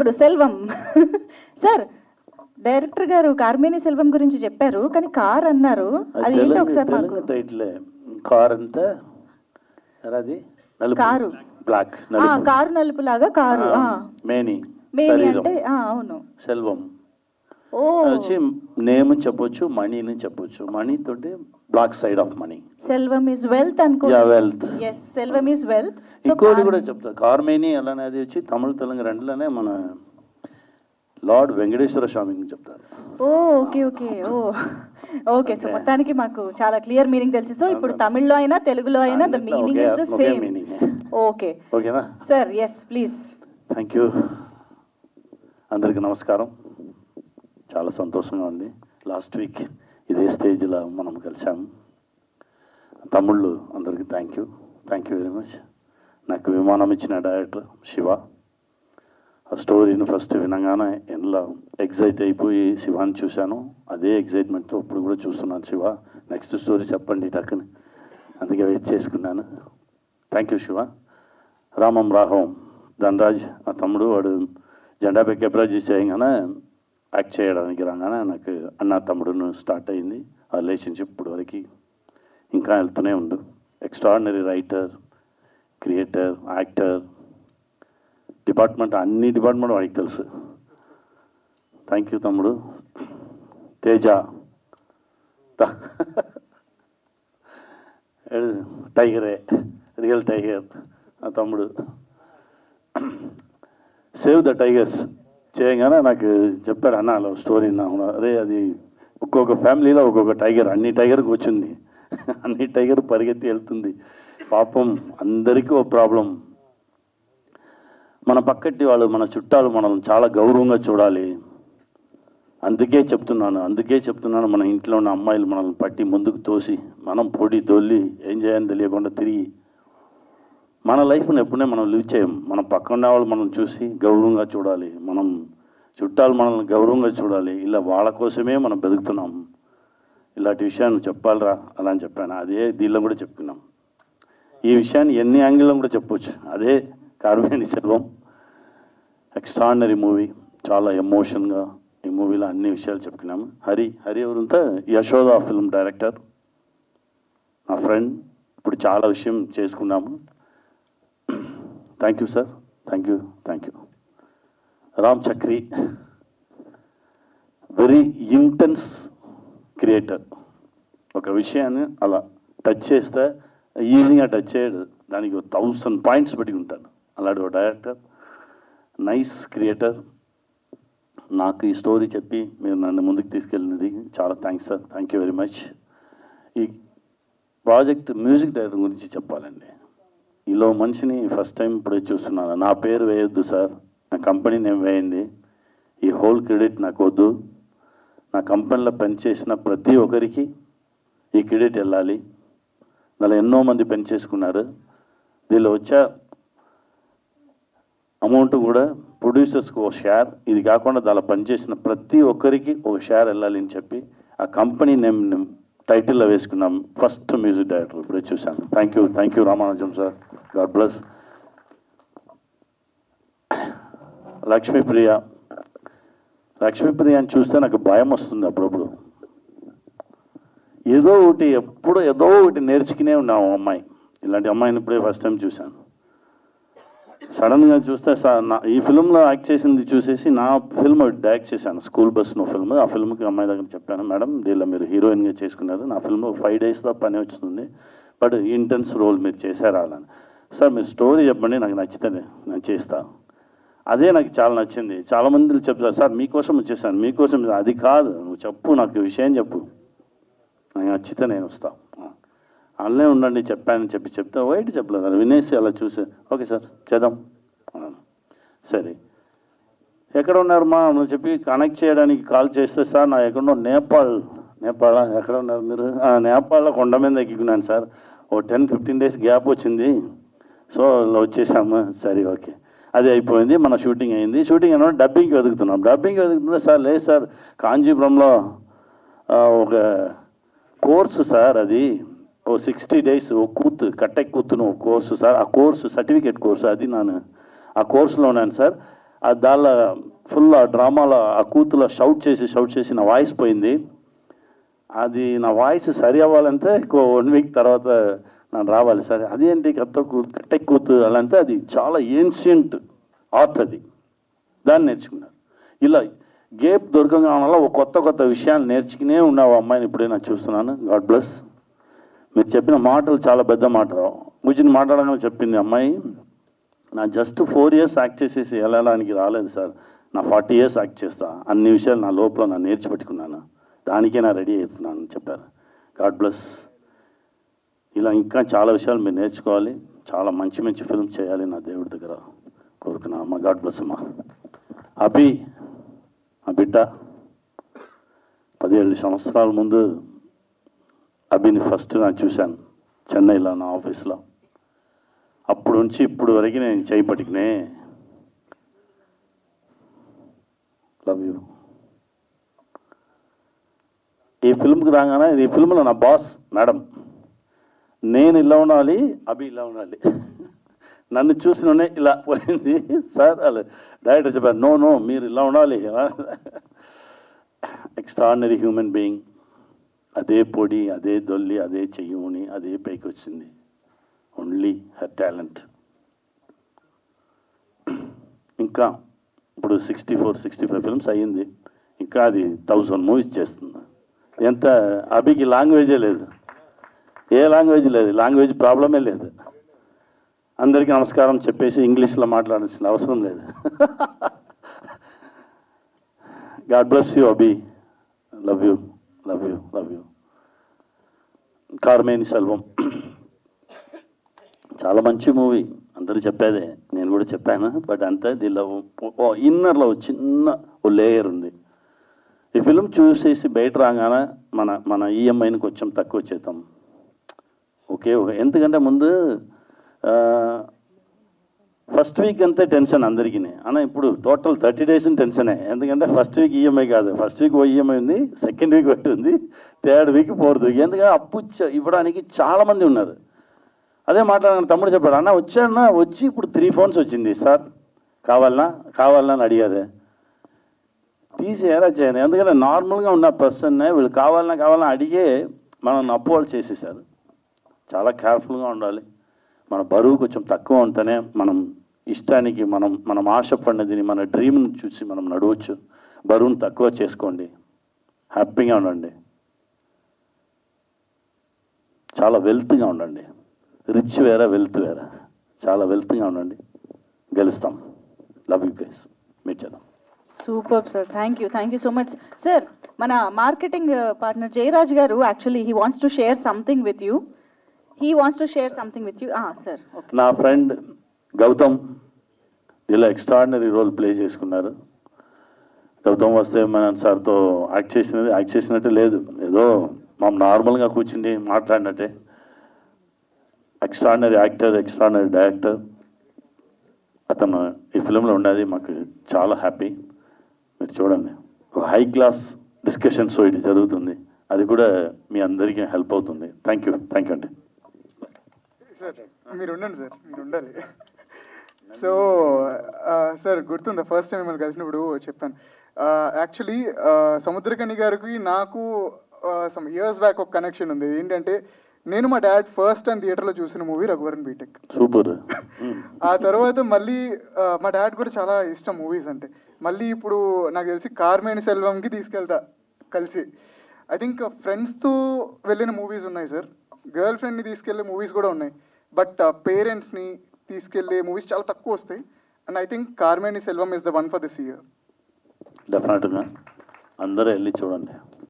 ఇప్పుడు Selvam sir director గారు కార్మేని సెల్వం గురించి చెప్పారు కానీ కార్ అన్నారు అది ఏంటి ఒకసారి మాకు టైటిల్ కార్ అంతా అది కారు బ్లాక్ కారు నలుపు లాగా కారు మేని మేని అంటే అవును సెల్వం ఓ వచ్చి నేమ్ చెప్పొచ్చు మనీని చెప్పొచ్చు మనీ తోటి black side of money selvam is wealth అనుకో wealth yes selvam is wealth ఇంకోటి కూడా చెప్తా కార్మేని అలానే అది వచ్చి తమిళ తెలంగాణ రెండులోనే మన లార్డ్ వెంకటేశ్వర స్వామిని చెప్తారు ఓకే ఓకే ఓకే సో మొత్తానికి మాకు చాలా క్లియర్ మీనింగ్ తెలుసు సో ఇప్పుడు తమిళ్లో అయినా తెలుగులో అయినా the meaning is the same okay ఓకేనా sir yes please thank you అందరికీ నమస్కారం చాలా సంతోషంగా ఉంది లాస్ట్ వీక్ ఇదే స్టేజ్లో మనం కలిసాము తమ్ముళ్ళు అందరికీ థ్యాంక్ యూ వెరీ మచ్ నాకు విమానం ఇచ్చిన డైరెక్టర్ శివ ఆ స్టోరీని ఫస్ట్ వినగానే ఎలా ఎగ్జైట్ అయిపోయి శివాని చూశాను అదే ఎగ్జైట్మెంట్తో ఇప్పుడు కూడా చూస్తున్నాను శివ నెక్స్ట్ స్టోరీ చెప్పండి టక్కుని అందుకే వెయిట్ చేసుకున్నాను థ్యాంక్ యూ శివ రామం రాఘవం ధనరాజ్ ఆ తమ్ముడు వాడు జెండా పెట్టి అప్రోచ్ చేయగానే యాక్ట్ చేయడానికి రాగానే నాకు అన్న తమ్ముడును స్టార్ట్ అయింది ఆ రిలేషన్షిప్ ఇప్పుడు వరకు ఇంకా వెళ్తూనే ఉండు extraordinary writer creator actor department అన్ని డిపార్ట్మెంట్ వాడికి తెలుసు థ్యాంక్ యూ తమ్ముడు తేజ టైగరే రియల్ టైగర్ ఆ తమ్ముడు సేవ్ ద టైగర్స్ చేయగానే నాకు చెప్పాడు అన్న అలా స్టోరీ అదే అది ఒక్కొక్క ఫ్యామిలీలో ఒక్కొక్క టైగర్ అన్ని టైగర్కి వచ్చింది అన్ని టైగర్ పరిగెత్తి వెళ్తుంది పాపం అందరికీ ఒక ప్రాబ్లం మన పక్కటి వాళ్ళు మన చుట్టాలు మనల్ని చాలా గౌరవంగా చూడాలి అందుకే చెప్తున్నాను మన ఇంట్లో ఉన్న అమ్మాయిలు మనల్ని పట్టి ముందుకు తోసి మనం పొడి దొల్లి ఏం చేయాలని తెలియకుండా తిరిగి మన లైఫ్ని ఎప్పుడే మనం లివ్ చేయం మన పక్కన వాళ్ళు మనం చూసి గౌరవంగా చూడాలి మనం చుట్టాలు మనల్ని గౌరవంగా చూడాలి ఇలా వాళ్ళ కోసమే మనం బతుకుతున్నాం ఇలాంటి విషయాన్ని చెప్పాలిరా అలా అని చెప్పాను అదే దీనిలో కూడా చెప్పుకున్నాం ఈ విషయాన్ని ఎన్ని యాంగిల్లో కూడా చెప్పవచ్చు అదే కార్మేని సెల్వం ఎక్స్ట్రాడినరీ మూవీ చాలా ఎమోషన్గా ఈ మూవీలో అన్ని విషయాలు చెప్పుకున్నాము హరి ఎవరంతా యశోద ఫిల్మ్ డైరెక్టర్ నా ఫ్రెండ్ ఇప్పుడు చాలా విషయం చేసుకున్నాము thank you sir thank you Ram Chakri very intense creator ఒక విషయాన్ని అలా టచ్ చేస్తే ఈజీగా టచ్ చేయడు దానికి 1000 పాయింట్స్ పెట్టి ఉంటాను అలాంటి ఒక డైరెక్టర్ నైస్ క్రియేటర్ నాకు ఈ స్టోరీ చెప్పి మీరు నన్ను ముందుకు తీసుకెళ్ళినది చాలా thanks sir thank you very much ఈ ప్రాజెక్ట్ మ్యూజిక్ డైరెక్టర్ గురించి చెప్పాలండి ఈలో మనిషిని ఫస్ట్ టైం ఇప్పుడే చూస్తున్నాను నా పేరు వేయొద్దు సార్ నా కంపెనీ నేమ్ వేయండి ఈ హోల్ క్రెడిట్ నాకు వద్దు నా కంపెనీలో పనిచేసిన ప్రతి ఒక్కరికి ఈ క్రెడిట్ వెళ్ళాలి దానిలో ఎన్నో మంది పనిచేసుకున్నారు దీనిలో వచ్చే అమౌంట్ కూడా ప్రొడ్యూసర్స్కి ఒక షేర్ ఇది కాకుండా దానిలో పనిచేసిన ప్రతి ఒక్కరికి ఒక షేర్ వెళ్ళాలి అని చెప్పి ఆ కంపెనీ నేమ్ టైటిల్లో వేసుకున్నాం ఫస్ట్ మ్యూజిక్ డైరెక్టర్ ఇప్పుడే చూశాను thank you Ramanujam sir God bless Lakshmipriya అని చూస్తే నాకు భయం వస్తుంది అప్పుడప్పుడు ఏదో ఒకటి నేర్చుకునే ఉన్నాము అమ్మాయి ఇలాంటి అమ్మాయిని ఇప్పుడే ఫస్ట్ టైం చూశాను సడన్గా చూస్తే ఈ ఫిల్మ్లో యాక్ట్ చేసింది చూసేసి నా ఫిల్మ్ డైరెక్ట్ చేశాను స్కూల్ బస్ను ఫిల్మ్ ఆ ఫిల్మ్కి అమ్మాయి దగ్గర చెప్పాను మేడం దీనిలో మీరు హీరోయిన్గా చేసుకున్నారు నా ఫిల్మ్ 5 days పని వస్తుంది బట్ ఇంటెన్స్ రోల్ మీరు చేశారా అని సార్ మీరు స్టోరీ చెప్పండి నాకు నచ్చితే నేను చేస్తాను అదే నాకు చాలా నచ్చింది చాలా మంది చెప్తారు సార్ మీకోసం వచ్చేసాను మీకోసం అది కాదు నువ్వు చెప్పు నాకు విషయం చెప్పు నాకు నచ్చితే నేను వస్తాను అల్లే ఉండండి చెప్పానని చెప్తే వైట్ చెప్పలేదు అది వినేసి అలా చూసి ఓకే సార్ చేద్దాం సరే ఎక్కడ ఉన్నారు మా అని చెప్పి కనెక్ట్ చేయడానికి కాల్ చేస్తే సార్ నా ఎక్కడో నేపాల్ ఎక్కడ ఉన్నారు మీరు నేపాల్లో కొండ మీద ఎక్కికున్నాను సార్ ఓ 10-15 days గ్యాప్ వచ్చింది సో వచ్చేసాము సరే ఓకే అది అయిపోయింది మన షూటింగ్ అయింది షూటింగ్ అయినా డబ్బింగ్కి వెతుకుతుంటే సార్ లేదు సార్ కాంచీపురంలో ఒక కోర్సు సార్ అది ఓ 60 days ఓ కట్టె కూతును కోర్సు సార్ ఆ కోర్సు సర్టిఫికేట్ కోర్సు అది నేను ఆ కోర్సులో ఉన్నాను సార్ ఆ దానిలో ఫుల్ ఆ డ్రామాలో ఆ కూతులో షౌట్ చేసి నా వాయిస్ పోయింది. అది నా వాయిస్ సరి అవ్వాలంటే ఎక్కువ 1 వీక్ తర్వాత ನಾನು రావాలి సార్. అదేంటి కట్టె కూతు అలా అంటే అది చాలా ఏన్షియంట్ ఆర్ట్, అది దాన్ని నేర్చుకున్నారు. ఇలా గేప్ దొరకగా వల్ల ఒక కొత్త విషయాలు నేర్చుకునే ఉన్నావు అమ్మాయిని ఇప్పుడే నేను చూస్తున్నాను. God bless. మీరు చెప్పిన మాటలు చాలా పెద్ద మాటలు. కూర్చుని మాట్లాడగానే చెప్పింది అమ్మాయి, నా జస్ట్ 4 years యాక్ట్ చేసేసి వెళ్ళడానికి రాలేదు సార్, నా 40 years యాక్ట్ చేస్తా, అన్ని విషయాలు నా లోపల నేను నేర్చిపెట్టుకున్నాను, దానికే నా రెడీ అవుతున్నాను అని చెప్పారు. God bless. ఇలా ఇంకా చాలా విషయాలు మీరు నేర్చుకోవాలి, చాలా మంచి ఫిల్మ్ చేయాలి నా దేవుడి దగ్గర కోరుకున్నాను అమ్మ. గాడ్ బ్లెస్ అమ్మా. అభి ఆ బిడ్డ 17 సంవత్సరాల ముందు అభిని ఫస్ట్ నేను చూశాను చెన్నైలో నా ఆఫీస్లో. అప్పుడు నుంచి ఇప్పుడు వరకు నేను చేయి పట్టుకునే. Love you. ఈ ఫిల్మ్కి రాగానే ఈ ఫిల్మ్లో నా బాస్ మేడం, నేను ఇలా ఉండాలి, అభి ఇలా ఉండాలి, నన్ను చూసినోనే ఇలా పోయింది సార్. అలా డైరెక్టర్ చెప్పారు, నో మీరు ఇలా ఉండాలి. Extraordinary human being. అదే పొడి, అదే దొల్లి, అదే చెయ్యుని, అదే పైకి వచ్చింది. Only her talent. ఇంకా ఇప్పుడు 64-65 ఫిల్మ్స్ అయ్యింది, ఇంకా అది 1000 మూవీస్ చేస్తుంది. ఎంత అభికి లాంగ్వేజే లేదు, ఏ లాంగ్వేజ్ లేదు, లాంగ్వేజ్ ప్రాబ్లమే లేదు. అందరికీ నమస్కారం చెప్పేసి ఇంగ్లీష్లో మాట్లాడాల్సిన అవసరం లేదు. God bless you Abhi. Love you. Karmeni Selvam చాలా మంచి మూవీ, అందరూ చెప్పేదే, నేను కూడా చెప్పాను. బట్ అంతే దీనిలో ఇన్నర్లో చిన్న ఓ లేయర్ ఉంది. ఈ ఫిల్మ్ చూసేసి బయట రాగానే మన ఈఎంఐని కొంచెం తక్కువ చేద్దాం. ఓకే, ఎందుకంటే ముందు ఫస్ట్ వీక్ అంతే టెన్షన్ అందరికీ అన్న, ఇప్పుడు టోటల్ 30 days టెన్షనే. ఎందుకంటే ఫస్ట్ వీక్ ఈఎంఐ కాదు, ఫస్ట్ వీక్ ఈఎంఐ ఉంది, సెకండ్ వీక్ ఒకటి ఉంది, థర్డ్ వీక్ 4th వీక్. ఎందుకంటే అప్పు ఇవ్వడానికి చాలామంది ఉన్నారు. అదే మాట్లాడిన తమ్ముడు చెప్పాడు, అన్న వచ్చి ఇప్పుడు 3 phones వచ్చింది సార్, కావాలన్నా అని అడిగాదే, తీసేయాలా చేయను. ఎందుకంటే నార్మల్గా ఉన్న పర్సన్నే వీళ్ళు కావాలన్నా అడిగే మనం అప్పు చేసేసారు. చాలా కేర్ఫుల్గా ఉండాలి. మన బరువు కొంచెం తక్కువ ఉంటేనే మనం ఇష్టానికి మనం ఆశపడినదిని, మన డ్రీమ్ని చూసి మనం నడవచ్చు. బరువును తక్కువ చేసుకోండి, హ్యాపీగా ఉండండి, చాలా వెల్త్గా ఉండండి. రిచ్ వేరే, వెల్త్ వేరే. చాలా వెల్త్గా ఉండండి, గెలుస్తాం. Love you guys. మీట్ చేద్దాం. Super sir, thank you so much sir. మన మార్కెటింగ్ పార్ట్నర్ జయరాజ్ గారు actually he wants to share something with you. Sir. నా ఫ్రెండ్ గౌతమ్ ఇలా ఎక్స్ట్రాడినరీ రోల్ ప్లే చేసుకున్నారు. గౌతమ్ వస్తే మన సార్తో యాక్ట్ చేసినట్టు లేదు, ఏదో మనం నార్మల్గా కూర్చుని మాట్లాడినట్టే. Extraordinary actor, extraordinary director. అతను ఈ ఫిలింలో ఉండేది మాకు చాలా హ్యాపీ. మీరు చూడండి, హై క్లాస్ డిస్కషన్స్ ఇది జరుగుతుంది, అది కూడా మీ అందరికీ హెల్ప్ అవుతుంది. థ్యాంక్ యూ అండి. మీరు ఉండండి సార్, మీరు ఉండాలి. సో సార్, గుర్తుందా ఫస్ట్ టైం మిమ్మల్ని కలిసినప్పుడు చెప్పాను, యాక్చువల్లీ సముద్రకని గారికి నాకు సమ్ ఇయర్స్ బ్యాక్ ఒక కనెక్షన్ ఉంది. ఏంటంటే నేను మా డాడ్ ఫస్ట్ టైం థియేటర్లో చూసిన మూవీ రఘువరన్ బీటెక్. సూపర్. ఆ తర్వాత మళ్ళీ మా డాడ్ కూడా చాలా ఇష్టం మూవీస్ అంటే. మళ్ళీ ఇప్పుడు నాకు తెలిసి కార్మేని సెల్వంకి తీసుకెళ్తా కలిసి. ఐ థింక్ ఫ్రెండ్స్తో వెళ్ళిన మూవీస్ ఉన్నాయి సార్, గర్ల్ ఫ్రెండ్ని తీసుకెళ్లే మూవీస్ కూడా ఉన్నాయి. బట్ పేరెంట్స్ని తీసుకెళ్లే మూవీస్ చాలా తక్కువ వస్తాయి. And I think Karmeni Selvam is the one for this year. డెఫినెట్గా అందరూ వెళ్ళి చూడండి.